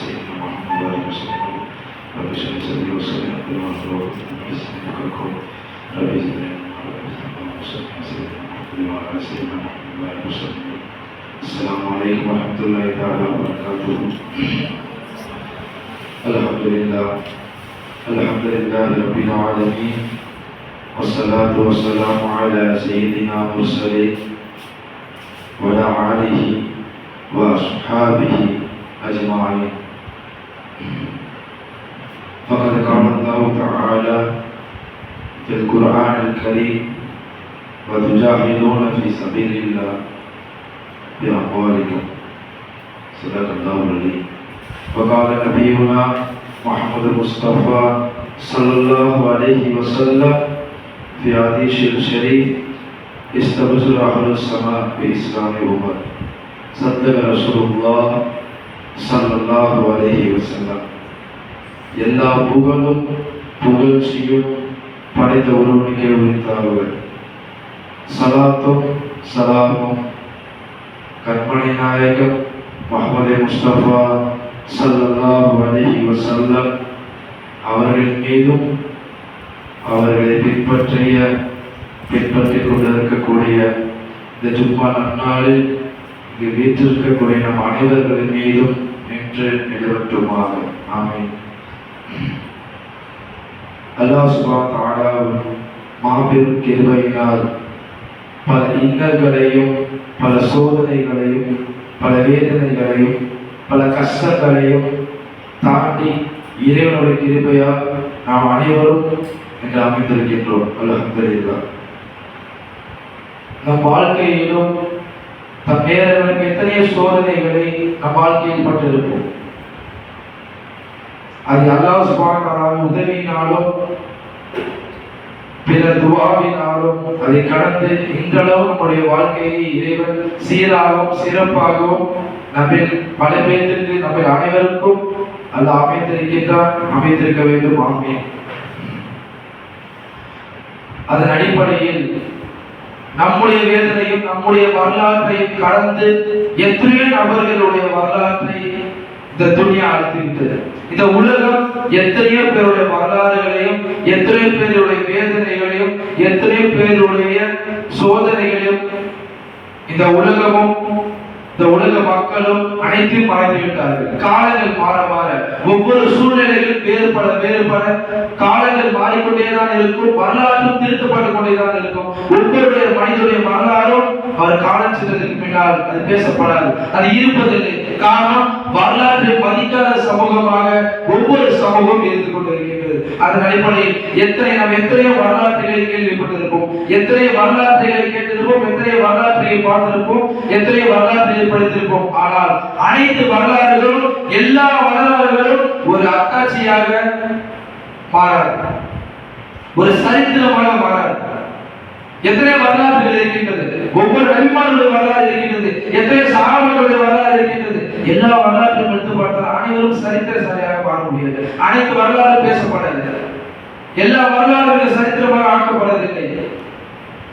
سيدنا محمد وعلى آله وسلم رب اشرح لي صدري ويسر لي أمري واحلل عقدة من لساني يفقهوا قولي رب زدني علما وصلي سيدنا محمد وعلى سيدنا محمد وعلى آله وسلم. السلام عليكم ورحمة الله تعالى وبركاته. الحمد لله رب العالمين والصلاة والسلام على سيدنا المرسلين وعلى آله وأصحابه أجمعين. فقد قال الله تعالى في القرآن الكريم وتجاهدون في سبيل الله بأموالكم صدق الله العظيم. وقال نبينا محمد المصطفى صلى الله عليه وسلم في حديث الشريف استبشر أهل السماء بإسلام أمة صدق رسول الله صلى الله عليه وسلم. எல்லா புகழும் புகழ்ச்சியும் படைத்த ஒருவனுக்கே உரித்தார்கள். சலாத்தும் சலாமும் கற்பனை நாயகம் முஹம்மது முஸ்தபா ஸல்லல்லாஹு அலைஹி வஸல்லம் அவர்களின் மீதும் அவர்களை பின்பற்றிக் கொண்டிருக்கக்கூடிய இந்த ஜும்மா நன்னாளில் இங்கு வீற்றிருக்கக்கூடிய நம் அனைவர்களின் மீதும் நின்று நிலவற்றுமாக. ஆமீன். அல்லாஹ் சுப்ஹானஹு வ தஆலா மாபெரும் கிருபையினால் பல இன்னல்களையும் பல சோதனைகளையும் பல வேதனைகளையும் பல கஷ்டங்களையும் தாண்டி இறைவனுடைய கிருபையால் நாம் அனைவரும் என்று அமைந்திருக்கின்றோம். அல்ஹம்துலில்லாஹ். நம் வாழ்க்கையிலும் நம் நேரங்களுக்கு எத்தனையோ சோதனைகளை நம் வாழ்க்கையில் பட்டிருப்போம். அது அல்லாஹ் சுப்ஹானஹு வ தஆலா உதவியினாலும் பிற துஆவினாலும் அதை கடந்து இன்றளவு நம்முடைய வாழ்க்கையை இறைவன் சீராகவும் சிறப்பாகவும் நம்மில் பல பேருக்கு நம்ம அனைவருக்கும் அல்லாஹ் அமைத்திருக்கின்றான், அமைத்திருக்க வேண்டும். ஆமீன். அதன் அடிப்படையில் நம்முடைய வேதனையும் நம்முடைய வரலாற்றையும் கடந்து எத்தனையோ நபர்களுடைய வரலாற்றை இந்த துனியா அழைத்துவிட்டது. இந்த உலகம் எத்தனையோ பேருடைய வரலாறுகளையும் எத்தனையோ பேருடைய வேதனைகளையும் எத்தனையோ பேருடைய சோதனைகளையும் இந்த உலகமும் இந்த உலக மக்களும் அனைத்தையும் மறைத்து விட்டார்கள். காலங்கள் மாற மாற ஒவ்வொரு சூழ்நிலைகளும் வேறுபட காலங்கள் மாறிக்கொண்டேதான் இருக்கும். வரலாற்றும் திருத்தப்பட்டு கொண்டேதான் இருக்கும். ஒவ்வொருடைய மனிதனுடைய வரலாறும் அவர் காலம் சென்றதற்கு பின்னால் அது பேசப்படாது, அது இருப்பதில்லை. காரணம், வரலாற்றை மதிக்காத சமூகமாக ஒவ்வொரு சமூகம் இருந்து கொண்டிருக்கிறது. அதன் அடிப்படையில் எத்தனையோ வரலாற்றுகளை கேள்விப்பட்டிருப்போம், எத்தனையோ வரலாற்றுகளை கேட்டிருப்போம், எத்தனையோ வரலாற்றை பார்த்திருப்போம், எத்தனையோ வரலாற்றை படித்திருப்போம். ஆனால் அனைத்து வரலாறுகளும் எல்லா வரலாறுகளும் ஒரு அத்தாட்சியாக மாறாது, ஒரு சரித்திரமாக மாறாது. எத்தனை வரலாறுகள் இருக்கின்றது, ஒவ்வொரு நபிமார்களுடைய வரலாறு இருக்கின்றது, எத்தனை சஹாபாக்களுடைய வரலாறு இருக்கின்றது. எல்லா வரலாற்றையும் எடுத்து பார்த்தால் அனைவரும் சரித்திரசாலியாக பார்க்க முடியாது. அனைத்து வரலாறு பேசப்படவில்லை, எல்லா வரலாறுகளும் சரித்திரமாக ஆக்கப்படவில்லை.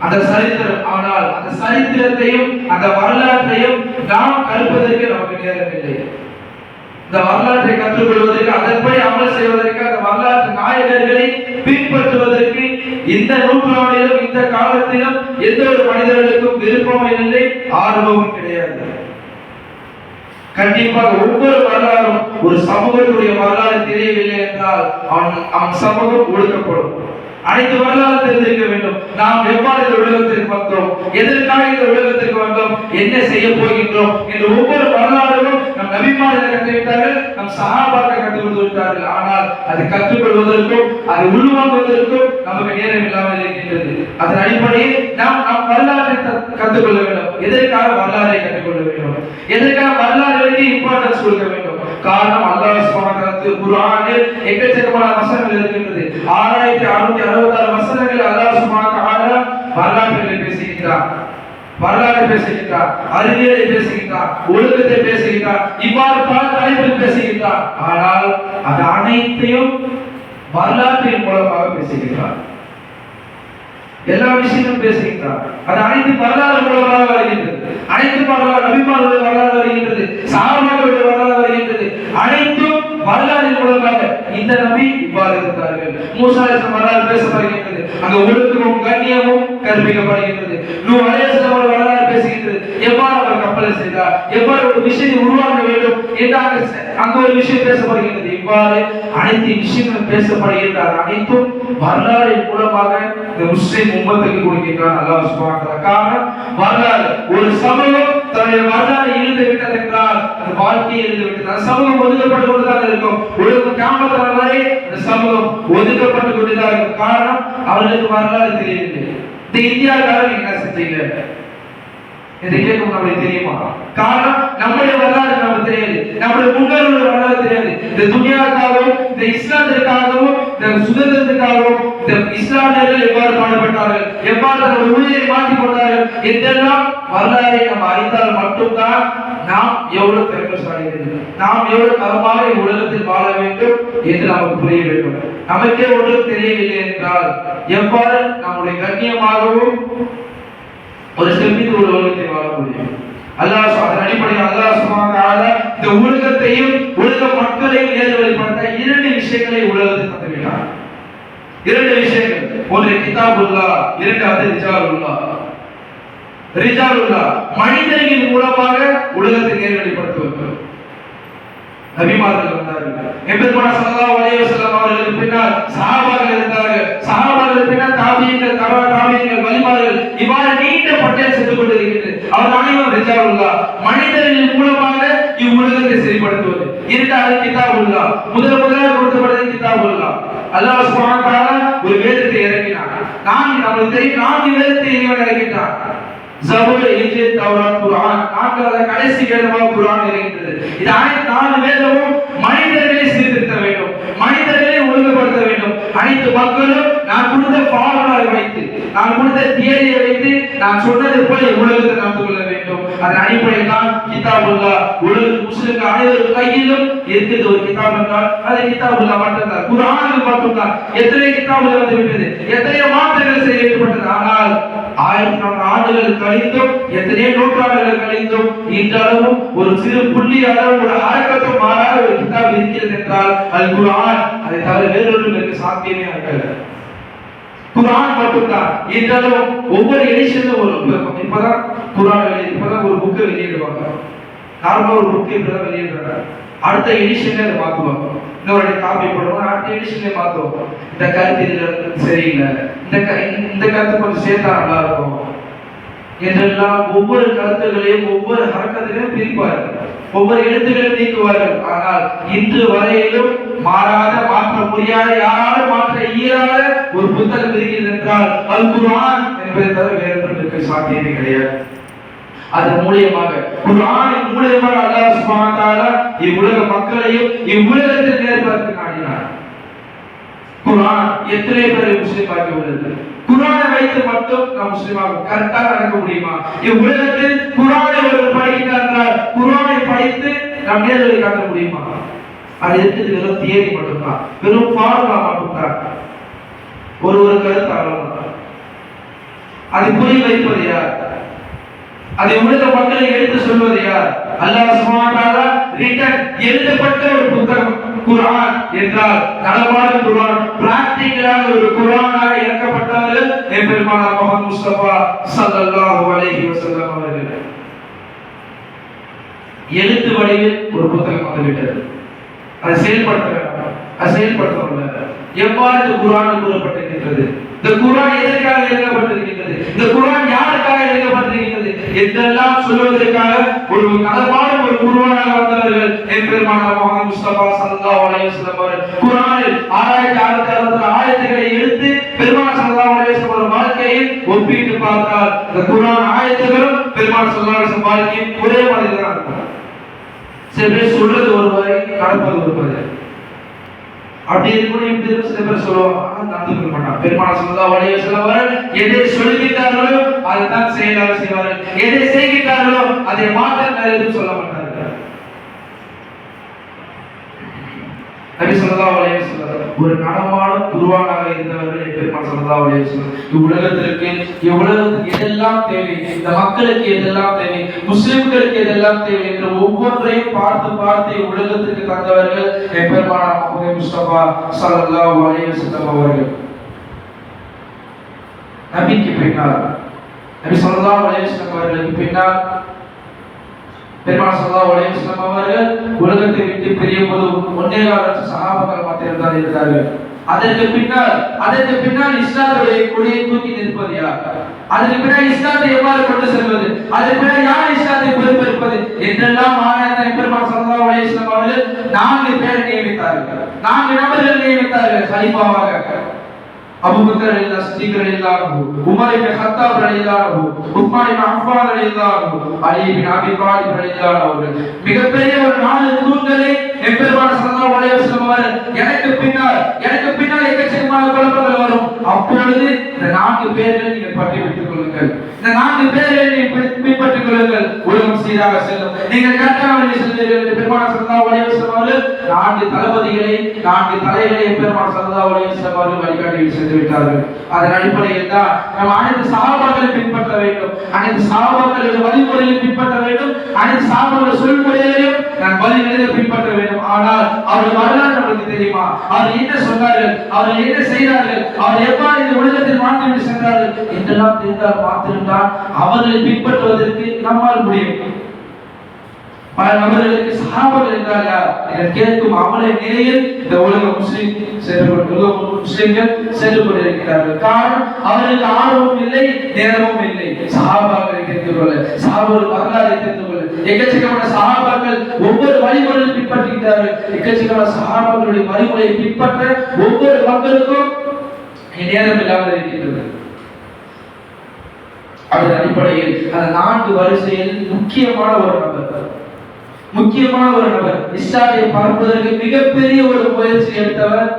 அந்த சரித்திரம், ஆனால் அந்த சரித்திரத்தையும் அந்த வரலாற்றையும் நாம் கற்பதற்கு நமக்கு நேரம் இல்லை. இந்த வரலாற்றை கற்றுக்கொள்வதற்கு, அதன்படி அமல் செய்வதற்கு, அந்த வரலாற்று நாயகர்களை பின்பற்றுவதற்கு இந்த நூற்றாண்டிலும் இந்த காலத்திலும் எந்த ஒரு மனிதர்களுக்கும் விருப்பமும் இல்லை, ஆர்வமும் கிடையாது. கண்டிப்பாக ஒவ்வொரு வரலாறும், ஒரு சமூகத்துடைய வரலாறு தெரியவில்லை என்றால் அவன் சமூகம் ஒடுக்கப்படும். அனைத்து வரலாறு தெரிந்திருக்க வேண்டும். நாம் எவ்வாறு இந்த உலகத்திற்கு வந்தோம், எதற்காக இந்த உலகத்திற்கு வந்தோம், என்ன செய்ய போகின்றோம் என்று ஒவ்வொரு வரலாறும் நம் நபிமார்கள் கற்றுவிட்டார்கள், நம் சஹாபாக்கள் கற்றுக் கொடுத்துவிட்டார்கள். ஆனால் அதை கற்றுக்கொள்வதற்கும் அதை உள்வாங்குவதற்கும் நமக்கு நேரம் இல்லாமல் இருக்கின்றது. அதன் அடிப்படையில் நாம் வரலாற்றை கற்றுக்கொள்ள வேண்டும். எதற்காக வரலாறை கற்றுக்கொள்ள வேண்டும், எதற்காக வரலாறுகளுக்கு இம்பார்ட்டன்ஸ் கொடுக்க வேண்டும். காரணம், அல்லாஹ் சுப்ஹானஹு வ தஆலா குர்ஆனில் எக்கச்சக்கமான வசனங்கள் இருக்கின்றது. 6666 வசனங்கள் அல்லாஹ் சுப்ஹானஹு வ தஆலா வரலாற்றை பேசுகிறார், வரலாற்றை பேசுகிறார், அறிவியலை பேசுகிறார், ஒழுக்கத்தை பேசுகிறார், இவ்வாறு பல தலைப்பில் பேசுகிறார். ஆனால் அது அனைத்தையும் வரலாற்றின் மூலமாக பேசுகிறார். எல்லா விஷயமும் பேசுகிறார். அது அனைத்து வரலாறு மூலமாக வருகின்றது. அனைத்து வரலாறு, நபிமார்களுடைய வரலாறு வருகின்றது, சஹாபாக்களுடைய வரலாறு வருகின்றது. அனைத்து இந்த நபி இவ்வாறு இருந்தார்கள். மூசா அலைஹிஸ்ஸலாம் வரலாறு பேசப்படுகின்றது, அங்க ஒழுக்கமும் கண்ணியமும் கற்பிக்கப்படுகின்றது. நூஹ் அலைஹிஸ்ஸலாம் வரலாறு பேசுகின்றது, எவ்வாறு அவர் கப்பலை செய்தார், எவ்வாறு ஒரு விஷயத்தை உருவாக்க வேண்டும் என்று அங்க ஒரு விஷயம் பேசப்படுகின்றது. இவ்வாறு அனைத்து விஷயங்களும் பேசப்படுகின்றார். அனைத்தும் வரலாறின் மூலமாக இந்த முஸ்லிம் உம்மத்துக்கு கொடுக்கின்றான் அல்லாஹ் சுப்ஹானஹு வ தஆலா. காரணம் வரலாறு. ஒரு சமூகம் தன்னுடைய வரலாறு இருந்து விட்டது என்றால் அந்த வாழ்க்கையை இருந்து விட்டது. அந்த சமூகம் ஒதுக்கப்பட்டு கொண்டுதான் இருக்கும். உலகம் கியாமத் வரை அந்த சமூகம் ஒதுக்கப்பட்டு கொண்டுதான் இருக்கும். காரணம் அவர்களுக்கு வரலாறு தெரியவில்லை. இந்த இந்தியாவுக்காக என்ன செஞ்சீங்க என்று கேட்கும் நம்மளுக்கு தெரியுமா? காரணம் நம்முடைய வரலாறு நமக்கு தெரியாது, நம்முடைய முன்னோர்களுடைய வரலாறு தெரியாது. இந்த துனியாவுக்காகவும் இந்த இஸ்லாத்திற்காகவும் இந்த சுதந்திரத்துக்காகவும் இந்த இஸ்லாமியர்கள் எவ்வாறு பாடுபட்டார்கள், எவ்வாறு தன்னுடைய உயிரை மாற்றிக் கொண்டார்கள் என்றெல்லாம் வரலாறை நம்ம அறிந்தால் மட்டும்தான் நாம் எவ்வளவு திறமைசாலிகள், நாம் எவ்வளவு தரமாக உலகத்தில் வாழ வேண்டும் என்று நமக்கு புரிய வேண்டும். நமக்கே ஒன்றும் தெரியவில்லை என்றால் எவ்வாறு நம்முடைய கண்ணியமாகவும் ஒரு செல்வித்து ஒரு உலகத்தை வாழ முடியும்? அல்லாஹ் அதன் அடிப்படையில் அல்லாஹ் சுப்ஹானஹு வ தஆலா இந்த உலகத்தையும் உலக மக்களையும் நேர்வழிப்படுத்த இரண்டு விஷயங்களை உலகத்தில் தந்துவிட்டார். இரண்டு விஷயங்கள், ஒன்று கிதாபுல்லாஹ், இரண்டாவது ரிஜாலுல்லாஹ். ரிஜாலுல்லாஹ் மனிதர்களின் மூலமாக உலகத்தை நேர்வழிப்படுத்துவது. நபிமார்கள் வந்தார்கள், எம்பெருமானார் ஸல்லல்லாஹு அலைஹி வஸல்லம் அவர்களுக்கு பின்னால் சஹாபாக்கள் இருந்தார்கள், சஹாபாக்களுக்கு பின்னால் தாபியீன்கள், தபா தாபியீன்கள், வலிமார்கள், இவ்வாறு நீண்ட பட்டியல் சென்று கொண்டிருக்கிறது. அவர் அனைவரும் ரிஜாலுல்லாஹ், மனிதர்களின் மூலமாக இவ்வுலகத்தை சரிப்படுத்துவது. இரண்டாவது கிதாபுல்லாஹ், முதலாக கொடுக்கப்பட்டது கிதாபுல்லாஹ். அல்லாஹ் சுப்ஹானஹு வ தஆலா ஒரு வேதத்தை இறக்கினார். நமக்கு தெரியும், 4 வேதத்தை இறைவன் இறக்கினார். ஜபூர், இன்ஜீல், தௌராத், குர்ஆன். நான்காவது கடைசி வேதமாக குர்ஆன் இறங்கியது. இது 4 வேதமும் மனிதர்களை சீர்திருத்த வேண்டும், மனிதர்களை ஒழுங்குபடுத்த வேண்டும். அனைத்து மக்களும் நான் கொடுத்த ஃபார்முலாவை வைத்து, நான் கொடுத்த தியரியை வைத்து நான் சொன்னது போல உலகத்தை நடந்து கொள்ள வேண்டும். அதன் அடிப்படையில் தான் கிதாபுல்லாஹ் உலக முஸ்லிம்கள் அனைவரும் கையிலும் இருக்கிறது. ஒரு கிதாப் என்றால் அது கிதாபுல்லாஹ் மட்டும்தான், குர்ஆன் மட்டும்தான். எத்தனை கிதாபுகள் வந்து விட்டது, எத்தனை மாற்றங்கள் செய்யப்பட்டது. ஆனால் 1000 ஆண்டுகள் கழிந்தும், எத்தனை நூற்றாண்டுகள் கழிந்தும் இன்றளவும் ஒரு சிறு புள்ளி அளவு ஒரு ஹரக்கத்தும் மாறாத ஒரு கிதாப் இருக்கிறது என்றால் அது குர்ஆன். அதை தவிர வேறொன்றும் சாத்தியமே ஆகல. குர்ஆன் மட்டும்தான். இன்றளவும் ஒவ்வொரு எடிஷனும் இப்பதான் குர்ஆன் இப்பதான் ஒரு புக்கை வெளியிடுவாங்க. நார்மலா ஒரு புக்கை இப்பதான் வெளியிடுறாங்க. அடுத்த எடிஷன்ல அதை மாத்துவாங்க, இன்னொரு காப்பி போடுவாங்க, அடுத்த எடிஷன்ல மாத்துவாங்க. இந்த கருத்து இதுல சரியில்லை, இந்த கருத்து கொஞ்சம் சேர்த்தா நல்லா இருக்கும் என்றெல்லாம் ஒவ்வொரு கருத்துகளையும் ஒவ்வொரு ஹரக்கத்திலையும் பிரிப்பார்கள், ஒவ்வொரு எழுத்துக்களையும் நீக்குவார்கள். ஆனால் இன்று வரையிலும் மாறாத, மாற்ற முடியாத, யாராலும் மாற்ற இயலாத ஒரு புத்தகம் இருக்கிறது என்றால் அல் குர்ஆன் என்பதை தவிர வேறு ஒன்றுக்கு சாத்தியமே கிடையாது. அதன் மூலியமாக, குர்ஆனின் மூலியமாக அல்லாஹ் சுப்ஹானஹு வ தஆலா இவ்வுலக மக்களையும் இவ்வுலகத்தில் நேர்படுத்த நாடினார். குர்ஆன் எத்தனை பேரை முஸ்லிம் ஆக்கி உள்ளது? குர்ஆனை வைத்து மட்டும் நாம் முஸ்லிமாக கரெக்டாக நடக்க முடியுமா? இவ்வுலகத்தில் குர்ஆனை ஒருவர் படிக்கிறார் என்றால் குர்ஆனை படித்து நாம் நேர்வழி காட்ட முடியுமா? அது இருக்குது வெறும் தியரி மட்டும்தான், வெறும் ஃபார்முலா மட்டும்தான், ஒரு கருத்து அவ்வளவுதான். அதை புரிய வைப்பது யார்? அதை உலக மக்களை எடுத்து சொல்வது யார்? அல்லாஹ் சுப்ஹானஹு வ தஆலா ரிட்டன் எழுதப்பட்ட ஒரு புத்தகம் குர்ஆன் என்றால் நடமாடும் குர்ஆன், பிராக்டிகலாக ஒரு குர்ஆனாக இறக்கப்பட்டவர்கள் எம்பெருமானார் முஹம்மது முஸ்தபா ஸல்லல்லாஹு அலைஹி வஸல்லம் அவர்கள். எழுத்து வடிவில் ஒரு புத்தகம் வந்துவிட்டது, அதை செயல்படுத்தவில்லை. எவ்வாறு இந்த குர்ஆன் கூறப்பட்டிருக்கிறது? இந்த குர்ஆன் எதற்காக எழுதப்பட்டிருக்கிறது? இந்த குர்ஆன் யாருக்காக எழுதப்பட்டிருக்கிறது என்றெல்லாம் சொல்வதற்காக ஒரு கடமாடும் ஒரு குர்ஆனாக வந்தவர்கள் எம்பெருமானார் முஹம்மது முஸ்தபா ஸல்லல்லாஹு அலைஹி வஸல்லம் அவர்கள். குர்ஆனில் 6666 ஆயத்துக்களை எடுத்து பெருமானார் ஸல்லல்லாஹு அலைஹி வஸல்லம் வாழ்க்கையை ஒப்பிட்டு பார்த்தால் இந்த குர்ஆன் ஆயத்துகளும் பெருமானார் ஸல்லல்லாஹு அலைஹி வஸல்லம் வாழ்க்கையும் ஒரே மாதிரி தான் இருக்கும். சில பேர் சொல்றது ஒரு வரை, நடப்பது ஒரு வரை. அப்படி இருக்கக்கூடிய சில பேர் சொல்லுவாங்க, நடந்துக்க மாட்டாங்க. பெருமானார் ஸல்லல்லாஹு அலைஹி வஸல்லம் அவர்கள் எதை சொல்லுகிறார்களோ அதை தான் செய்வார்கள், எதை செய்கிறார்களோ அதை மாற்ற எதுவும் சொல்ல மாட்டார்கள். நபி ஸல்லல்லாஹு அலைஹி வஸல்லம் ஒரு நடமாடும் குர்ஆனாக இருந்தவர்கள் பெருமானார் ஸல்லல்லாஹு அலைஹி வஸல்லம். இவ்வுலகத்திற்கு எதெல்லாம் தேவை, இந்த மக்களுக்கு எதெல்லாம் தேவை, முஸ்லிம்களுக்கு எதெல்லாம் தேவை என்று ஒவ்வொன்றையும் பார்த்து உலகத்துக்கு உலகத்திற்கு தந்தவர்கள் பெருமானார் முஹம்மது முஸ்தபா ஸல்லல்லாஹு அலைஹி வஸல்லம் அவர்கள். நபிக்கு பின்னால், நபி ஸல்லல்லாஹு அலைஹி வஸல்லம் அவர்களுக்கு பின்னால் பெருமானார் ஸல்லல்லாஹு அலைஹி வஸல்லம் அவர்கள் உலகத்தை விட்டு பிரியும் போது 1.5 லட்சம் சஹாபாக்கள் மாத்திரம் இருந்தார்கள். அதற்கு பின்னால் இஸ்லாத்துடைய கொடியை தூக்கி நிற்பது யார்? அதற்கு பின்னால் இஸ்லாத்தை எவ்வாறு கொண்டு செல்வது? அதற்கு பின்னால் யார் இஸ்லாத்தை பொறுப்பேற்பது என்றெல்லாம் ஆயத்தை பெருமானார் ஸல்லல்லாஹு அலைஹி வஸல்லம் அவர்கள் 4 பேரை நியமித்தார்கள். 4 நபர்கள் நியமித்தார்கள் கலீஃபாவாக. அபூபக்கர் ரலியல்லாஹு சித்திக் ரலியல்லாஹு அன்ஹு, உமர் இப்னு கத்தாப் ரலியல்லாஹு அன்ஹு, உஸ்மான் இப்னு அஃபான் ரலியல்லாஹு அன்ஹு, அலி இப்னு அபீ தாலிப் ரலியல்லாஹு அன்ஹு அவர்கள். மிகப்பெரிய ஒரு 4 தூண்களை பெருமானார் ஸல்லல்லாஹு அலைஹி வஸல்லம் அவர்கள் எனக்கு பின்னால் எக்கச்சக்கமான குழப்பங்கள் வரும். அப்பொழுது இந்த 4 பேர்களை நீங்கள் பற்றி வைத்துக் கொள்ளுங்கள். இந்த 4 பேர்களை நீங்கள் பின்பற்றிக் கொள்ளுங்கள். உலகம் சீராக செல்லும். நீங்கள் கரெக்டான வழியில் செல்வீர்கள் என்று பெருமானார் ஸல்லல்லாஹு அலைஹி வஸல்லம் அவர்கள் 4 தளபதிகளை 4 தலைகளை பெருமானார் ஸல்லல்லாஹு அலைஹி வஸல்லம் அவர்கள் வழிகாட்டி சென்று விட்டார்கள். அதன் அடிப்படையில் தான் நாம் அனைத்து சஹாபாக்களை பின்பற்ற வேண்டும். அனைத்து சஹாபாக்களுடைய வழிமுறையை பின்பற்ற வேண்டும். அனைத்து சஹாபாக்களுடைய சொல்முறையையும் நாம் வழிமுறையை பின்பற்ற வேண்டும். ஆனால் அவர்கள் வரலாறு நமக்கு தெரியுமா? அவர்கள் என்ன சொன்னார்கள்? அவர்கள் என்ன செய்தார்கள்? அவர்கள் எவ்வாறு இந்த உலகத்தில் மாற்றிவிட்டு சென்றார்கள் என்றெல்லாம் தெரிந்தால் மாத்திரம்தான் அவர்களை பின்பற்றுவதற்கு நம்மால் முடியும். பல நபர்களுக்கு சஹாபாக்கள் என்றால் யார் என்று கேட்கும் அவளை நிலையில் இந்த உலக முஸ்லிம்கள் சென்று கொண்டிருக்கிறார்கள். காரணம் அவர்களுக்கு ஆர்வமும் இல்லை, நேரமும் இல்லை. சஹாபாக்களை தெரிந்து கொள்ள, சஹாபாக்கள் வரலாறை தெரிந்து கொள்ள எக்கச்சக்கமான சஹாபாக்கள் ஒவ்வொரு வழிமுறையை பின்பற்றுகிறார்கள். எக்கச்சக்கமான சஹாபாக்களுடைய வழிமுறையை பின்பற்ற ஒவ்வொரு மக்களுக்கும் நேரம் இல்லாமல் இருக்கின்றது. அதன் அடிப்படையில் அந்த 4 வரிசையில் முக்கியமான ஒரு நபர் இஸ்லாத்தை பார்ப்பதற்கு மிகப்பெரிய ஒரு முயற்சி எடுத்தவர்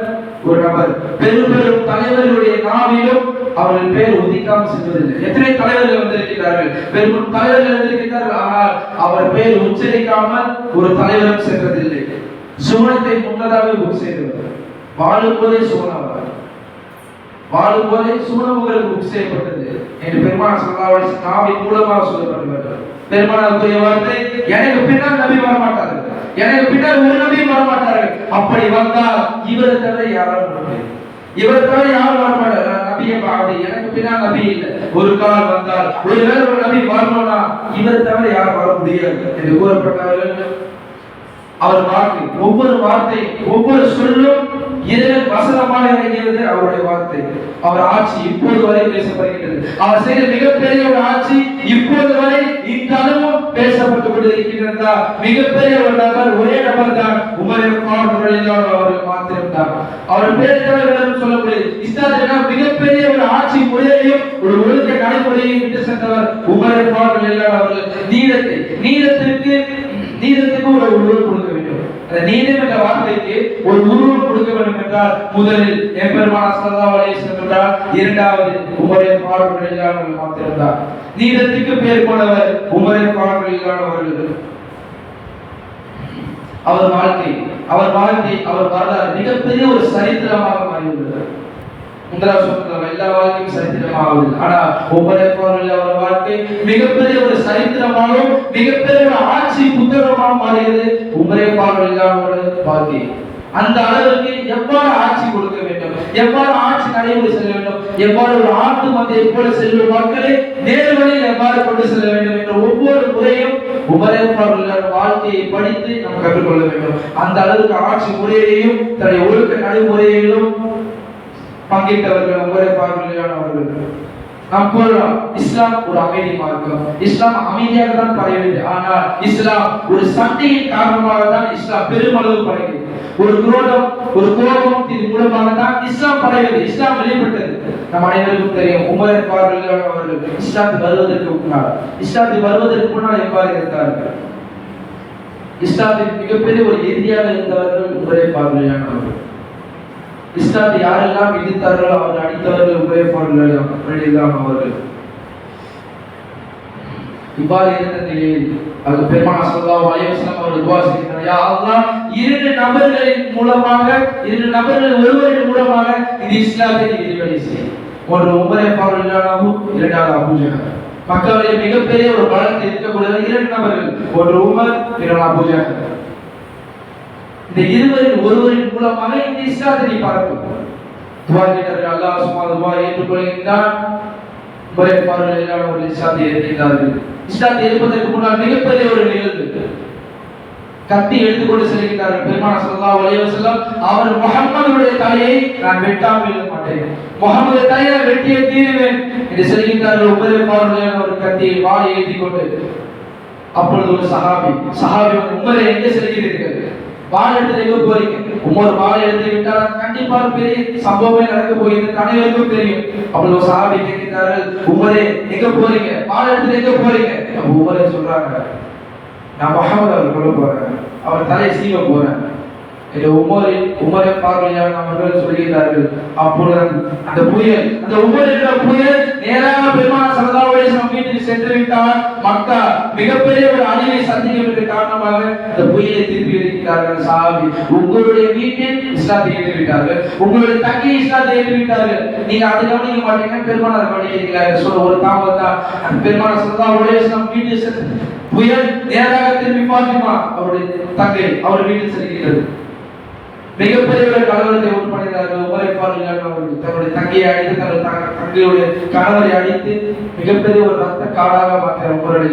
ஒரு நபர். பெரும் தலைவர்களுடைய நாவிலும் அவர்கள் பேர் உதிக்காமல் செல்வதில்லை. எத்தனை தலைவர்கள் வந்திருக்கிறார்கள், பெரும் தலைவர்கள் வந்திருக்கிறார்கள், ஆனால் அவர் பேர் உச்சரிக்காமல் ஒரு தலைவரும் சென்றதில்லை. சுவனத்தை முன்னதாகவே புக் செய்தவர். வாழும்போதே சுவனங்களுக்கு புக் செய்யப்பட்டது என்று பெருமானார் ஸல்லல்லாஹு அலைஹி வஸல்லம் நாவின் மூலமாக சொல்லப்பட்டது. பெருமானாருடைய வார்த்தை, எனக்கு பின்னால் நபி வரமாட்டார்கள், எனக்கு பின்னால் ஒரு நபியும் வரமாட்டார்கள். அப்படி வந்தால் இவரை தவிர யாரும் வரமாட்டார். நபியை பாடி எனக்கு பின்னால் நபி இல்லை. ஒரு கால் வந்தால் ஒருவேளை ஒரு நபி வரணும்னா இவரை தவிர யாரும் வர முடியாது என்று கூறப்பட்டார்கள். அவர் வாக்கு, ஒவ்வொரு வார்த்தை, ஒவ்வொரு சொல்லும் இதன் வசனமாக இறங்கியது அவருடைய வார்த்தை. அவர் ஆட்சி இப்போது வரை பேசப்படுகின்றது. அவர் செய்த மிகப்பெரிய ஒரு ஆட்சி இப்போது வரை இன்றளவும் பேசப்பட்டுக் கொண்டிருக்கின்றதா? மிகப்பெரிய ஒரு நபர், ஒரே நபர் தான் உமர் அவர்கள் மாத்திரம்தான். அவர் பேர் தவிர சொல்ல முடியாது. இஸ்லாத்திற்கு மிகப்பெரிய ஒரு ஆட்சி முறையையும் ஒரு ஒழுக்க நடைமுறையையும் விட்டு சென்றவர் உமர் அவர்கள். நீதத்திற்கு ஒரு உருவம் கொடுக்க வேண்டும். அந்த நீதம் என்ற வார்த்தைக்கு ஒரு உருவம் கொடுக்க வேண்டும் என்றால் முதலில் பெருமானார் ஸல்லல்லாஹு அலைஹி வஸல்லம் என்றால், இரண்டாவது உமர் ஃபாரூக் ரலியல்லாஹு அன்ஹு மாத்திரம்தான். நீதத்துக்கு பேர் போனவர் உமர் ஃபாரூக் ரலியல்லாஹு அவர்கள். அவர் வாழ்க்கை அவர் வரலாறு மிகப்பெரிய ஒரு சரித்திரமாக மாறியுள்ளது. எல்லா வாழ்க்கையும் சரித்திரமாகுது. ஆனா ஒவ்வொரு அவர் வாழ்க்கை மிகப்பெரிய ஒரு சரித்திரமாகவும் மிகப்பெரிய ஒரு ஆட்சி புத்தகமாக மாறியது உமரே பார்வையில்லாத வாழ்க்கை. அந்த அளவிற்கு எவ்வாறு ஆட்சி கொடுக்க வேண்டும், எவ்வாறு ஆட்சி நடைமுறை செல்ல வேண்டும், எவ்வாறு ஒரு ஆட்டு மந்தையை போல செல்லும் மக்களை நேர்வழியில் எவ்வாறு கொண்டு செல்ல வேண்டும் என்ற ஒவ்வொரு முறையும் உமரே பார்வையில்லாத வாழ்க்கையை படித்து நாம் கற்றுக்கொள்ள வேண்டும். அந்த அளவுக்கு ஆட்சி முறையையும் தன்னுடைய ஒழுக்க நடைமுறையிலும் பங்கிட்டவர்கள் உமரே பார்வையில்லாதவர்கள். நாம் கூறலாம், இஸ்லாம் ஒரு அமைதி மார்க்கம், இஸ்லாம் அமைதியாக தான் பரவியது. ஆனால் இஸ்லாம் ஒரு சண்டையின் காரணமாக தான் இஸ்லாம் பெருமளவு பரவியது. ஒரு கோபம் இது மூலமாக தான் இஸ்லாம் பரவியது, இஸ்லாம் வெளிப்பட்டது. நம் அனைவருக்கும் தெரியும் உமரே பார்வையில்லாதவர்கள் இஸ்லாத்துக்கு வருவதற்கு முன்னால் எவ்வாறு இருந்தார்கள். இஸ்லாத்தின் மிகப்பெரிய ஒரு எதிரியாக இருந்தவர்கள் உமரே பார்வையில்லாதவர்கள். இஸ்லாத்தை யாரெல்லாம் எதிர்த்தார்களோ அவர்கள் அடித்தவர்கள் உமரே பார்வையில்லாதவர்கள் அவர்கள். இவ்வாறு இருந்த நிலையில் அது பெருமானார் ஸல்லல்லாஹு அலைஹி வஸல்லம் அவர்கள் துஆ செய்கிறார், யா அல்லாஹ், இரண்டு நபர்களின் மூலமாக இந்த இஸ்லாத்தை விரிவடை செய். ஒன்று உமரே பார்வையில்லாதவர்கள், இரண்டாவது அபூ ஜஹல். மக்களிலே மிகப்பெரிய ஒரு பலத்தை இருக்கக்கூடிய இரண்டு நபர்கள், ஒன்று உமர், இன்னொரு அபூ ஜஹல். இந்த இருவரில் ஒருவரின் மூலமாக இந்த இஸ்லாத்தை பரப்பு. துவா கேட்டார்கள், அல்லாஹ் சுப்ஹானஹு வ தஆலா ஏற்றுக்கொள்கின்றான். ஒரு இஸ்லாத்தை ஏற்கிறார்கள். இஸ்லாத்தை ஏற்பதற்கு முன்னால் மிகப்பெரிய ஒரு நிகழ்வு. கத்தி எடுத்துக்கொண்டு செல்கிறார்கள். பெருமானார் ஸல்லல்லாஹு அலைஹி வஸல்லம் அவர் முஹம்மதுடைய தலையை நான் வெட்டாமல் விட மாட்டேன், முஹம்மது தலையை வெட்டியே தீருவேன் என்று செல்கிறார்கள். உமரே ஃபாரூக் ஒரு கத்தியை வாளை ஏந்தி கொண்டு. அப்பொழுது ஒரு சஹாபி உமரே எங்கே செல்கிறீர்கள்? வாள் எடுத்து எங்க போறீங்க? உமர் வாள் எடுத்து விட்டால் கண்டிப்பாக பெரிய சம்பவமே நடக்க போகிறது, அனைவருக்கும் தெரியும். அப்பொழுது ஒரு சஹாபி கேட்கிறார்கள், உமரே எங்க போறீங்க? வாள் எடுத்து எங்க போறீங்க? அப்ப உமரே சொல்றாங்க, நான் முஹம்மது அவர் கொல்ல போறேன், அவர் தலை சீவ போறேன். உமரே பார்வையாளர் அவர்கள் சொல்கிறார்கள். அப்பொழுது அந்த உமர் என்ற புயல் நேராக பெருமானார் ஸல்லல்லாஹு அலைஹி வஸல்லம் வீட்டுக்கு சென்று விட்டார். மக்கா மிகப்பெரிய ஒரு அழிவை சந்திக்க காரணமாக அந்த புயலை திருப்பி இருக்கிறார்கள். சஹாபி, உங்களுடைய வீட்டில் இஸ்லாத்தை ஏற்றுவிட்டார்கள், உங்களுடைய தங்கை இஸ்லாத்தை ஏற்றுவிட்டார்கள், நீங்க அதை கவனிக்க மாட்டீங்க, பெருமானார் கவனிக்கிறார்கள். சொல்ற ஒரு தாமதம் தான். பெருமானார் ஸல்லல்லாஹு அலைஹி வஸல்லம் வீட்டுக்கு புயல் நேராக திரும்பி ஃபாத்திமா அவருடைய தங்கை அவர் வீட்டில் செல்கிறது. மிகப்பெரிய ஒரு கலவரத்தை உண்டு பண்ணினார்கள். உமர் அவர்கள் தன்னுடைய தங்கையை அடித்து தங்களுடைய கணவரை அடித்து மிகப்பெரிய ஒரு ரத்த காடாக மாற்ற உமர்.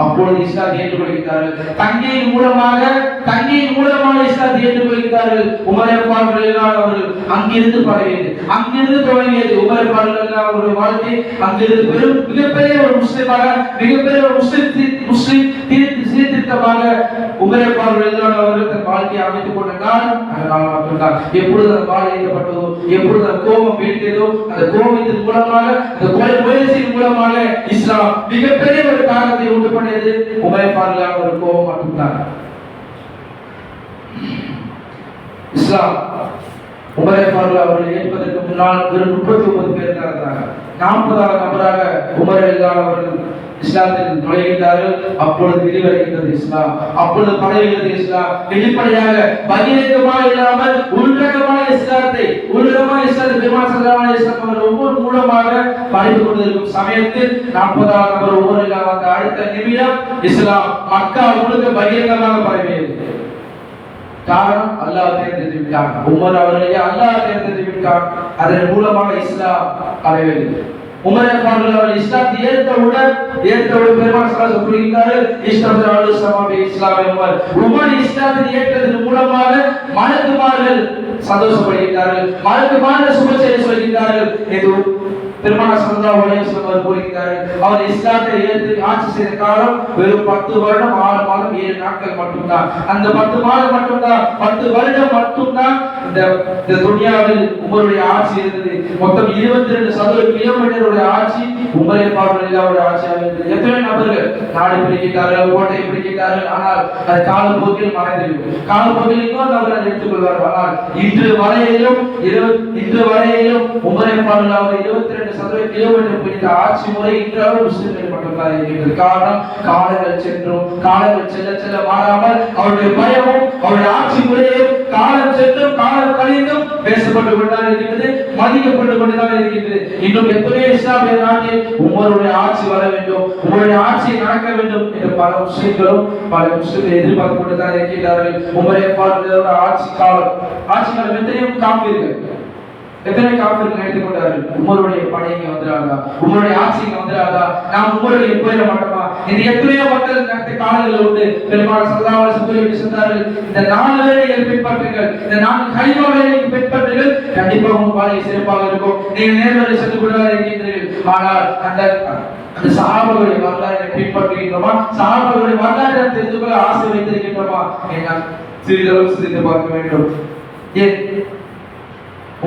அப்பொழுது இஸ்லாத்தை ஏற்றுக்கொள்கிறார்கள். தங்கையின் மூலமாக இஸ்லாத்தை ஏற்றுக்கொள்கிறார்கள். உமர் அவர்கள் அங்கிருந்து பரவியது, அங்கிருந்து தொடங்கியது உமர் அவருடைய வாழ்க்கை. அங்கிருந்து பெரும் மிகப்பெரிய ஒரு முஸ்லிமாக, மிகப்பெரிய ஒரு முஸ்லிம் சீர்திருத்தமாக உமர் அவர்கள் தன் வாழ்க்கையை அமைத்துக் கொண்டார். எப்பொழுது வாள் ஏற்றப்பட்டதோ, எப்பொழுது கோபம் வீழ்ந்ததோ, அந்த கோபத்தின் மூலமாக, அந்த கொலை முயற்சியின் மூலமாக இஸ்லாம் மிகப்பெரிய ஒரு காரணத்தை உண்டு பண்ணியது உமர் ஃபாரூக் ஒரு கோபம் மட்டும்தான். இஸ்லாம் உமர் ஃபாரூக் அவர்களை ஏற்பதற்கு முன்னால் வெறும் 39 பேர் தான் இருந்தாங்க. 40வது நபராக உமர் அவர்கள் இஸ்லாத்தில் நுழைகின்றார்கள். அப்பொழுது விரிவடைகின்றது இஸ்லாம், அப்பொழுது பரவுகிறது இஸ்லாம். வெளிப்படையாக பகிரங்கமாக இல்லாமல் உள்ரகமான இஸ்லாத்தை பெருமானார் ஸல்லல்லாஹு அலைஹி வஸல்லம் ஒவ்வொரு மூலமாக பரப்பிக் கொண்டிருக்கும் சமயத்தில் 40வது நபர் ஒவ்வொரு வந்த அடுத்த நிமிடம் இஸ்லாம் மக்கா முழுக்க பகிரங்கமாக பரவியது. காரணம், அல்லாஹ் தேர்ந்தெடுத்து விட்டான். உமர் அவர்களையே அல்லாஹ் தேர்ந்தெடுத்து விட்டான். அதன் மூலமாக இஸ்லாம் பரவியது. உமர் அவர்கள் இஸ்லாத்தை ஏற்றவுடன் பெருமானார் ஸல்லல்லாஹு அலைஹி வஸல்லம் உமர் இஸ்லாத்தை ஏற்றதன் மூலமாக மலக்குமார்கள் சந்தோஷப்படுகிறார்கள், மலக்குமார்கள் சுப செய்தி சொல்கிறார்கள். இது பெருமானார் ஸல்லல்லாஹு அலைஹி வஸல்லம் கூறுகிறார்கள். அவர் இஸ்லாத்தை ஏற்று ஆட்சி செய்த காலம் வெறும் 10 வருடம் 6 மாதம் 7 நாட்கள் மட்டும்தான். அந்த 10 மாதம் மட்டும்தான், 10 வருடம் மட்டும்தான் இந்த துனியாவில் உமருடைய ஆட்சி இருந்தது. மொத்தம் 22 சதுர கிலோமீட்டருடைய ஆட்சி உமர் அவர்களுடைய ஆட்சியாக இருந்தது. எத்தனை நபர்கள் நாடு பிடிக்கிறார்கள், கோட்டையை பிடிக்கிறார்கள். ஆனால் அது காலப்போக்கில் மறைந்திருக்கும். காலப்போக்கில் இன்னொரு நபர்கள் எடுத்துக்கொள்வார்கள். ஆனால் இன்று வரையிலும் உமர் அவர்கள் 22 சதுர கிலோமீட்டர் பிடித்த ஆட்சி முறை இன்றாலும் முஸ்லிம்கள் மட்டும்தான் இருக்கிறது. காரணம், காலங்கள் செல்ல செல்ல மாறாமல் அவருடைய பயமும் அவருடைய ஆட்சி முறையும் காலம் சென்றும் காலம் கழிந்தும் பேசப்பட்டு கொண்டுதான் இருக்கிறது, மதிக்கப்பட்டு கொண்டுதான் இருக்கிறது. இன்னும் எத்தனையோ இஸ்லாமிய நாட்டில் உமருடைய ஆட்சி வர வேண்டும், உங்களுடைய ஆட்சி நடக்க வேண்டும் என்று பல முஸ்லிம்கள் எதிர்பார்த்து கொண்டுதான் இருக்கிறார்கள். உமரே ஃபாரூக் ஆட்சி காலம் எத்தனையும் காப்பீர்கள், எத்தனை காப்பீர்கள் எடுத்துக் கொண்டார்கள். உமருடைய படை இங்க வந்துடாதா, உமருடைய ஆட்சி இங்க வந்துடாதா, நாம் உமருடைய போயிட மாட்டோமா? இந்த எத்தனையோ மக்கள் நடத்த காலங்கள் உண்டு. பெருமானார் ஸல்லல்லாஹு அலைஹி வஸல்லம் சொன்னார்கள், இந்த 4 வேளைகளை பின்பற்றுங்கள், இந்த 4 கலிமா வேளைகளை பின்பற்றுங்கள், கண்டிப்பாக உங்கள் வாழ்க்கை சிறப்பாக இருக்கும். நீங்கள் நேர்வழி சென்று கொண்டுதான் இருக்கின்றீர்கள். ஆனால் அந்த சஹாபாக்களுடைய வரலாறை பின்பற்றுகின்றோமா? சஹாபாக்களுடைய வரலாற்றை தெரிந்து கொள்ள ஆசை வைத்திருக்கின்றோமா? சிறிதளவு சிந்தித்து பார்க்க வேண்டும். ஏன்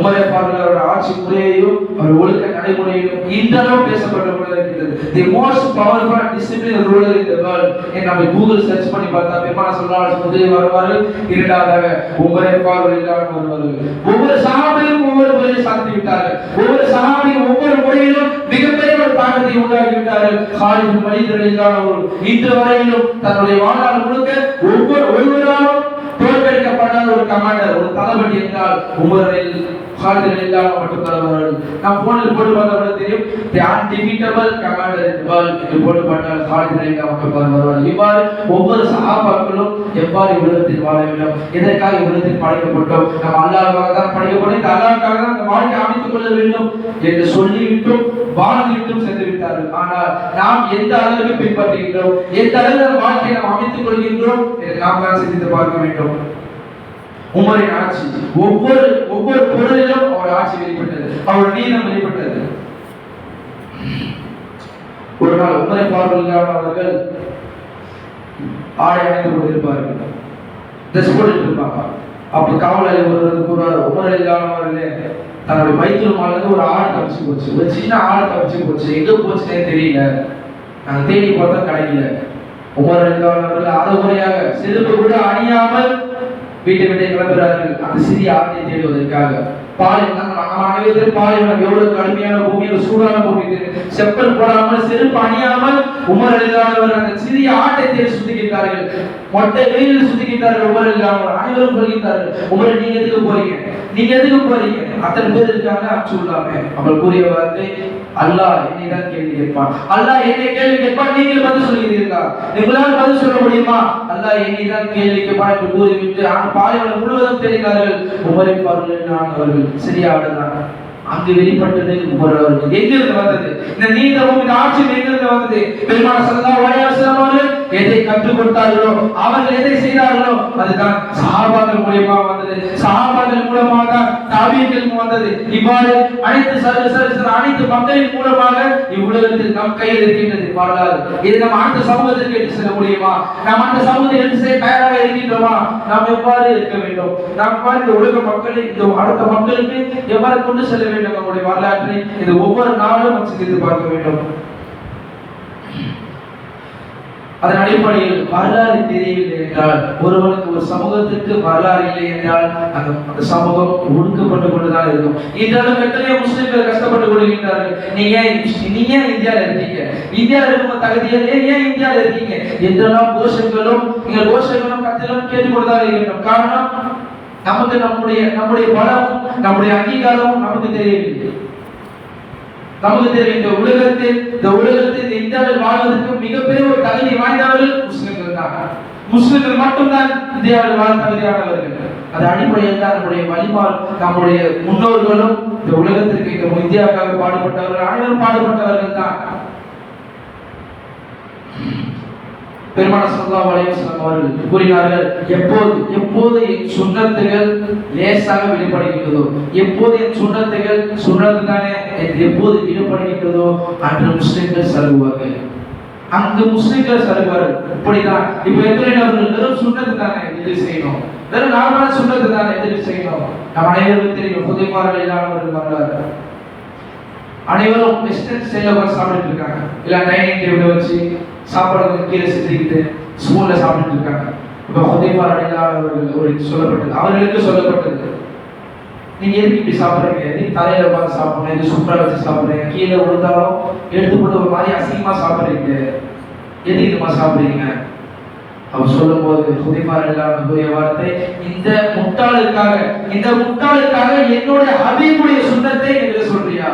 உமர் அவர்களுடைய ஆட்சி முறையையும் அவர் ஒழுக்க நடைமுறையிலும் இன்றளவு பேசப்பட்டு கொண்டிருக்கிறது. The most powerful and discipline ruler in the world. நம்ம கூகுள் சர்ச் பண்ணி பார்த்தா பெருமானார் ஸல்லல்லாஹு அலைஹி வஸல்லம் வருவார்கள். இரண்டாவதாக உமர் அவர்கள் வருவார்கள். ஒவ்வொரு சஹாபியும் ஒவ்வொரு முறையை சாதித்து விட்டார்கள். ஒவ்வொரு சஹாபியும் ஒவ்வொரு முறையிலும் மிகப்பெரிய ஒரு தாக்கத்தை உண்டாக்கி விட்டார்கள். காலித் பின் வலீத் ரலியல்லாஹு அன்ஹு இன்று வரையிலும் தன்னுடைய வாழ்நாள் முழுக்க ஒவ்வொருவராலும் தோற்கடிக்கப்படாத ஒரு கமாண்டர், ஒரு தளபதி என்றால் உமர் காலித் ரலியல்லாஹு மட்டும்தான் வருவார்கள். நாம் போனில் போட்டு பார்த்தா தெரியும், தி அன்டிபீட்டபிள் கமாண்டர் இன் தி வேர்ல்ட் என்று போட்டு பார்த்தால் காலித் ரலியல்லாஹு மட்டும்தான் வருவார்கள். இவ்வாறு ஒவ்வொரு சஹாபாக்களும் எவ்வாறு உலகத்தில் வாழ வேண்டும், எதற்காக உலகத்தில் படைக்கப்பட்டோம், நாம் அல்லாஹ்வுக்காக தான் படைக்கப்பட்டோம், இந்த அல்லாஹ்வுக்காக தான் இந்த வாழ்க்கை அமைத்துக் கொள்ள வேண்டும் என்று சொல்லிவிட்டும் வாழ்ந்துவிட்டும் சென்று விட்டார்கள். ஆனால் நாம் எந்த அளவுக்கு பின்பற்றுகின்றோம், எந்த அளவுக்கு வாழ்க்கையை நாம் அமைத்துக் கொள்கின்றோம் என்று நாம் தான் சிந்தித்து பார்க்க வேண்டும். உமரின் ஆட்சி ஒவ்வொரு பொருளிலும் அவர் ஆட்சி வெளிப்பட்டது, அவர் நீளம் வெளிப்பட்டது. ஒரு நாள் உமரை பார்வையில்லாத அவர்கள் ஆடை அணிந்து கொண்டிருப்பார்கள், ட்ரெஸ் போட்டு இருப்பாங்க. அப்ப காவலாளி ஒருவர் கூறுவார், உமர் இல்லாதவர்களே, தன்னுடைய வயிற்றுமாலிருந்து ஒரு ஆடு தப்பிச்சு போச்சு, ஒரு சின்ன ஆடு தப்பிச்சு போச்சு, எங்க போச்சுன்னே தெரியல, நாங்க தேடி பார்த்தா கிடைக்கல. உமர் இல்லாதவர்கள் அறகுறையாக செருப்பு கூட அணியாமல் வீட்டை விட்டு கிளம்புகிறார்கள் அந்த சிறிய ஆட்டை தேடுவதற்காக. பாலைவனம் எவ்வளவு கடுமையான பூமி, சூடான பூமி, செப்பல் போடாமல் செருப்பு அணியாமல் உமர் அலிலானவர் அந்த சிறிய ஆட்டை தேடி சுத்திக்கிட்டார்கள். மொட்டை வெயிலில் சுத்திக்கிட்டார்கள். உமர் அலிலானவர் அனைவரும் சொல்கின்றார்கள், உமர் நீங்க எதுக்கு போறீங்க, நீங்க எதுக்கு போறீங்க, அத்தனை பேர் இருக்காங்க, அனுப்பிச்சு விடலாமே. அவள் கூறிய வார்த்தை, அல்லாஹ் என்னை தான் கேள்வி கேட்பான், அல்லாஹ் என்னை கேள்வி கேட்பான், நீங்கள் பதில் சொல்கிறீர்களா, உங்களால் பதில் சொல்ல முடியுமா, அல்லாஹ் என்னை தான் கேள்வி கேட்பான் என்று கூறிவிட்டு பாலைவனம் முழுவதும் தெரிந்தார்கள். உமரை அவர்கள் சரியாடுதான் அங்கு வெளிப்பட்டது உமர் அவர்கள். எங்கிருந்து வந்தது இந்த நீதமும் இந்த ஆட்சியும், எங்கிருந்து வந்தது? பெருமானார் ஸல்லல்லாஹு அலைஹி வஸல்லம் அவர்கள் எதை கற்றுக் கொடுத்தார்களோ, அவர்கள் எதை செய்தார்களோ அதுதான் சஹாபாக்கள் மூலமா வந்தது. சஹாபாக்கள் மூலமா தான் தாபீன்கள் வந்தது. இவ்வாறு அனைத்து மக்களின் மூலமாக இவ்வுலகத்தில் நம் கையில் இருக்கின்றது வரலாறு. இது நம்ம அடுத்த சமூகத்திற்கு எடுத்து செல்ல முடியுமா? நாம் அந்த சமூகத்தை எடுத்து செல்ல தயாராக இருக்கின்றோமா? நாம் எவ்வாறு இருக்க வேண்டும்? நாம் இந்த உலக மக்களை, இந்த அடுத்த மக்களுக்கு எவ்வாறு கொண்டு செல்ல வேண்டும்? நம்முடைய வரலாற்றை இது ஒவ்வொரு நாளும் சிந்தித்து பார்க்க வேண்டும். அதன் அடிப்படையில் வரலாறு தெரியவில்லை என்றால், ஒருவனுக்கு ஒரு சமூகத்திற்கு வரலாறு இல்லை என்றால் அந்த சமூகம் ஒடுக்கப்பட்டு கொண்டுதான் இருக்கும். இன்றாலும் எத்தனையோ முஸ்லிம்கள் கஷ்டப்பட்டு கொள்கின்றார்கள். நீங்க ஏன் இந்தியாவில் இருக்கீங்க, இந்தியாவில் இருக்கும் தகுதியில் ஏன் இந்தியாவில் இருக்கீங்க என்றெல்லாம் கோஷங்களும் கத்திலும் கேட்டுக்கொண்டுதான் இருக்கின்றோம். காரணம், நமக்கு நம்முடைய பலமும் நம்முடைய அங்கீகாரமும் நமக்கு தெரியவில்லை. நமக்கு தெரியும், இந்த உலகத்தில் இந்தியாவில் வாழ்வதற்கு மிகப்பெரிய ஒரு தகுதி வாய்ந்தவர்கள் முஸ்லிம்கள் தான். முஸ்லிம்கள் மட்டும்தான் இந்தியாவில் வாழ தகுதியானவர்கள். அது அடிப்படையில் தான் நம்முடைய வழிபாடு, நம்முடைய முன்னோர்களும் இந்த உலகத்திற்கு, இந்த இந்தியாவுக்காக பாடுபட்டவர்கள் அனைவரும் பாடுபட்டவர்கள் தான். பெருமானார் ஸல்லல்லாஹு அலைஹி வஸல்லம் அவர்கள் கூறினார்கள், எப்போது என் சுன்னத்துகள் லேசாக வெளிப்படுகின்றதோ, எப்போது என் சுன்னத்துகள் சுன்னத்து தானே எப்போது வெளிப்படுகின்றதோ அன்று முஸ்லிம்கள் சருகுவார்கள், அங்கு முஸ்லிம்கள் சருகுவார்கள். இப்படிதான் இப்ப எத்தனை நபர்கள் வெறும் சுன்னத்து தானே எதிரி செய்யணும், வெறும் நார்மலான சுன்னத்து தானே எதிரி செய்யணும். நம்ம அனைவருக்கும் தெரியும், புதைப்பார்கள் இல்லாதவர்கள் வரலாறு. அனைவரும் வெஸ்டர்ன் ஸ்டைல்ல சாப்பிட்டு இருக்காங்க, இல்ல டைனிங் டேபிள் வச்சு சாப்பாடு கீழே செஞ்சுக்கிட்டு ஸ்பூன்ல சாப்பிட்டு இருக்காங்க. இப்ப ஹுதைஃபா ரலியல்லாஹு அவர்களுக்கு சொல்லப்பட்டது, நீங்க எதுக்கு இப்படி சாப்பிடுறீங்க, எதுக்கு தலையில உட்காந்து சாப்பிடுறீங்க, எதுக்கு சுற்றா வச்சு சாப்பிடுறீங்க, கீழே விழுந்தாலும் எடுத்து போட்டு ஒரு மாதிரி அசிங்கமா சாப்பிடுறீங்க, எதுக்கு இந்த மாதிரி சாப்பிடுறீங்க? அவர் சொல்லும் போது ஹுதைஃபா ரலியல்லாஹு அன்ஹுடைய வார்த்தை, இந்த முட்டாளுக்காக என்னுடைய ஹபீபுடைய சுன்னத்தை என்று சொல்றியா,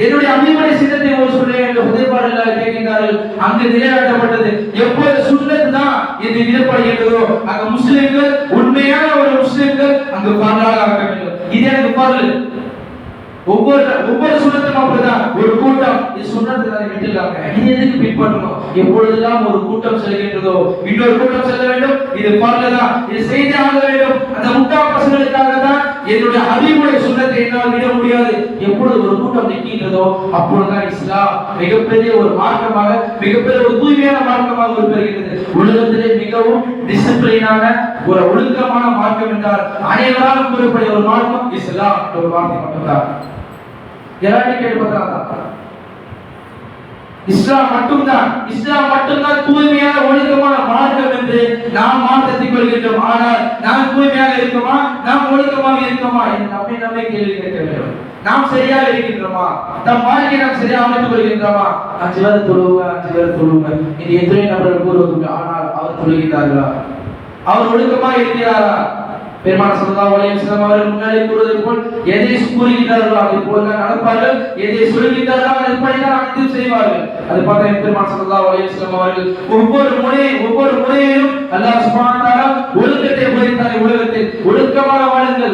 என்னுடைய ஹபீபுடைய சுன்னத்தை ஒரு சொல்றேன் என்று ஹுதைஃபா ரலியல்லாஹு கேட்கிறார்கள். அங்கு நிலைநாட்டப்பட்டது, எப்போது சுன்னத் தான் இது விடப்படுகிறதோ அங்க முஸ்லிம்கள், உண்மையான ஒரு முஸ்லிம்கள் அங்கு பாடலாக ஆக்க வேண்டும். இது எனக்கு பாடல். ஒவ்வொரு சுன்னத்தும் அப்படிதான். ஒரு கூட்டம் இது சுன்னத்தை விட்டுலாங்க, இது எதுக்கு பின்பற்றணும்? எப்பொழுதெல்லாம் ஒரு கூட்டம் செல்கின்றதோ இன்னொரு கூட்டம் செல்ல வேண்டும், இது பாடலதான், இது செய்து ஆக வேண்டும். அந்த முட்டா பசங்களுக்காக தான் என்னுடைய ஹபீபுடைய சுன்னத்தை என்னால் விட முடியாது. எப்பொழுது ஒரு கூட்டம் நிற்கின்றதோ அப்பொழுதுதான் இஸ்லாம் மிகப்பெரிய ஒரு மார்க்கமாக, மிகப்பெரிய ஒரு தூய்மையான மார்க்கமாக உருப்பெறுகிறது. உலகத்திலே மிகவும் டிசிப்ளினான ஒரு ஒழுக்கமான மார்க்கம் என்றால் அனைவராலும் கூறக்கூடிய ஒரு மார்க்கம் இஸ்லாம் ஒரு வார்த்தை மட்டும்தான். இஸ்லாம் மட்டும்தான் தூய்மையான ஒழுக்கமான மார்க்கம் என்று நாம் மாற்றத்திக் கொள்கின்றோம். ஆனால் நாம் தூய்மையாக இருக்கோமா, நாம் ஒழுக்கமாக இருக்கோமா என்று நம்மை கேள்வி கேட்க வேண்டும். நாம் சரியாக இருக்கின்றோமா, நம் வாழ்க்கையை நாம் சரியாக அமைத்துக் கொள்கின்றோமா? 5 பேர் தொழுவுங்க இது எத்தனை நபர்கள் கூறுவதுண்டு. ஆனால் அவர் தொழுகின்றார்களா? அவர் ஒழுக்கமாக இருக்கிறாரா? பெருமானார் ஸல்லல்லாஹு அலைஹி வஸல்லம் அவர்கள் முன்னாடி கூறுவது போல் எதை கூறுகிறார்களோ அதை போல நடப்பார்கள், எதை சொல்கிறார்களோ அதை தான் அனைத்தும் செய்வார்கள். அது பார்த்தா பெருமானார் ஸல்லல்லாஹு அலைஹி வஸல்லம் அவர்கள் ஒவ்வொரு முறையிலும் அல்லாஹ் சுப்ஹானஹு வ தஆலா ஒழுக்கத்தை போதித்தார். உலகத்தில்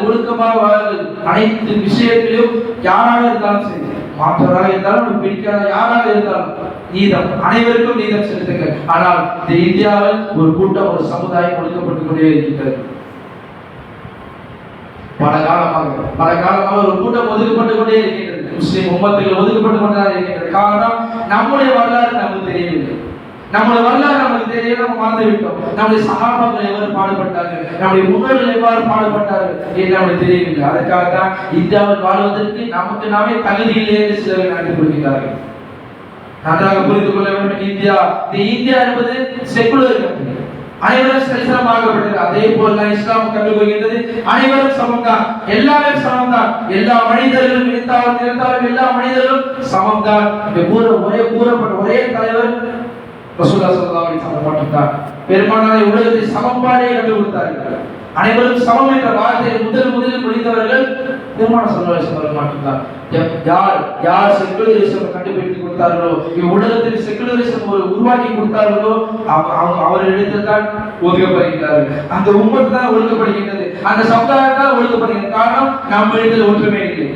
ஒழுக்கமாக வாழுங்கள், அனைத்து விஷயத்திலும் யாராக இருந்தாலும் சரி, மாற்றராக இருந்தாலும் பிடிக்காத யாராக இருந்தாலும் நீதம், அனைவருக்கும் நீதம் செலுத்துங்கள். ஆனால் இந்த இந்தியாவில் ஒரு கூட்டம், ஒரு சமுதாயம் ஒடுக்கப்பட்டுக் கொண்டே இருக்கிறது. பல காலமாக ஒரு கூட்டம் ஒதுக்கப்பட்டு கொண்டே இருக்கின்றது. முஸ்லிம் உம்மத்துகள் ஒதுக்கப்பட்டு கொண்டே இருக்கின்றது. காரணம், நம்முடைய வரலாறு நமக்கு தெரியவில்லை. நம்முடைய வரலாறு நமக்கு தெரியல, நம்ம மறந்து விட்டோம். நம்முடைய சஹாபாக்கள் எவ்வாறு பாடுபட்டார்கள், நம்முடைய முன்னோர்கள் எவ்வாறு பாடுபட்டார்கள் என்று நமக்கு தெரியவில்லை. அதற்காகத்தான் இந்தியாவில் வாழ்வதற்கு நமக்கு நாமே தகுதி இல்லை என்று சிலர் நினைத்துக் கொள்கிறார்கள். நன்றாக புரிந்து கொள்ள வேண்டும். இந்தியா என்பது செக்குலர் கண்ட்ரி, அனைவரும் சரிசமமாகப்பட்டது. அதே போல இஸ்லாம் கற்றுக் கொள்கின்றது, அனைவரும் சமம்தான், எல்லாமே சமம்தான், எல்லா மனிதர்களும் நினைத்தாலும் எல்லா மனிதர்களும் சமம்தான். ஒரே தலைவர் ரசூலுல்லாஹி ஸல்லல்லாஹு அலைஹி வஸல்லம் மட்டும்தான். பெருமானாரை உலகத்தை சமன்பாடே கற்றுக் கொடுத்தார்கள். அனைவரும் சமம் என்ற வார்த்தையை முதலில் முடிந்தவர்கள் பெருமானார் ஸல்லல்லாஹு அலைஹி வஸல்லம் மட்டும்தான். யார் செக்குலரிசம் கண்டுபிடித்து கொடுத்தார்களோ, இவ்வுலகத்தில் செக்குலரிசம் உருவாக்கி கொடுத்தார்களோ, அவர்களிடத்தில் தான் ஒதுக்கப்படுகிறார்கள். அந்த உம்மத்து தான் ஒழுக்கப்படுகின்றது, அந்த சமுதாயம் தான் ஒழுக்கப்படுகிறது. காரணம், நம்மிடத்தில் ஒற்றுமை இல்லை.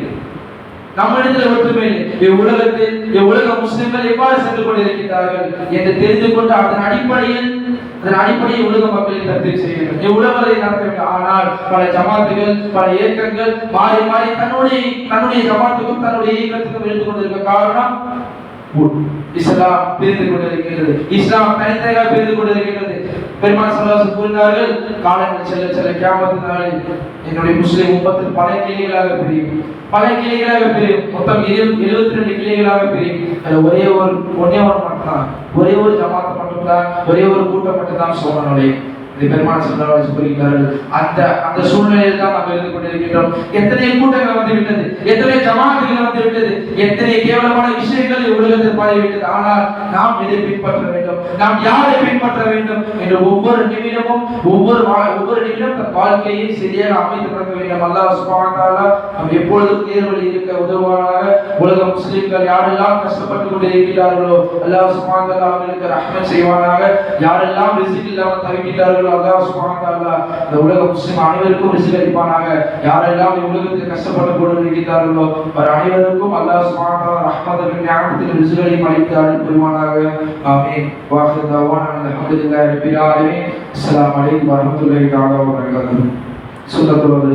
இவ்வுலக முஸ்லிம்கள் எவ்வாறு சென்று கொண்டிருக்கிறார்கள் என்று தெரிந்து கொண்டு அதன் அடிப்படையில் உலக மக்களை தத்தீர் செய்ய வேண்டும், இவ்வுலகத்தை நடத்த வேண்டும். ஆனால் பல ஜமாத்துகள், பல இயக்கங்கள் மாறி தன்னுடைய ஜமாத்துக்கும் தன்னுடைய இயக்கத்துக்கும் எடுத்துக் கொண்டிருக்க காரணம், இஸ்லாம் பிரிந்து கொண்டிருக்கிறது, இஸ்லாம் தனித்தனியாக பிரிந்து கொண்டிருக்கிறது. பெருமானார் ஸல்லல்லாஹு அலைஹி வஸல்லம் கூறினார்கள், காலங்கள் செல்ல கியாமத் நாளில் என்னுடைய முஸ்லிம் உம்மத்தில் பல கிளைகளாக பிரியும். மொத்தம் 72 கிளைகளாக பிரியும். அதுல ஒரே ஒரு மட்டும்தான், ஒரே ஒரு ஜமாத் மட்டும்தான், ஒரே ஒரு கூட்டம் மட்டும்தான் சோழனுடைய பெருமானார் ஸல்லல்லாஹு அலைஹி வஸல்லம் சொல்கிறார்கள். அந்த சூழ்நிலையில் தான் நாம் இருந்து கொண்டிருக்கின்றோம். எத்தனை கூட்டங்கள் வந்துவிட்டது, எத்தனை ஜமாத்துகள் வந்துவிட்டது, எத்தனை கேவலமான விஷயங்கள் உலகத்தில் பரவிவிட்டது. ஆனால் நாம் எதை பின்பற்ற வேண்டும், நாம் யாரை பின்பற்ற வேண்டும் என்று ஒவ்வொரு நிமிடமும் தன் வாழ்க்கையை சரியாக அமைத்து நடக்க வேண்டும். அல்லாஹ் சுப்ஹானஹு வ தஆலா நாம் எப்பொழுதும் நேர்வழி இருக்க உதவுவானாக. உலக முஸ்லிம்கள் யாரெல்லாம் கஷ்டப்பட்டு கொண்டிருக்கிறார்களோ, அல்லாஹ் சுப்ஹானஹு வ தஆலா அவர்களுக்கு ரஹ்மத் செய்வானாக. யாரெல்லாம் ரிஸ்க் இல்லாமல் தவிக்கிறார்களோ, அல்லாஹ் சுப்ஹானஹு வ தஆலா இந்த உலக முஸ்லிம் அனைவருக்கும் ரிஸ்க் அளிப்பானாக. யாரெல்லாம் இந்த உலகத்தில் கஷ்டப்பட்டு கொண்டிருக்கிறார்களோ அவர் அனைவருக்கும் அல்லாஹ் சுப்ஹானஹு வ தஆலா ரஹ்மத்துல் நிஅமத்தில் ரிஸ்க் அளித்து அருள் புரிவானாக. ஆமீன். வாஹிர் தஅவானா அல்ஹம்துலில்லாஹி ரப்பில் ஆலமீன். அஸ்ஸலாமு அலைக்கும் வரஹ்மத்துல்லாஹி தஆலா வ பரகாத்துஹு. சுன்னத்துல் வல்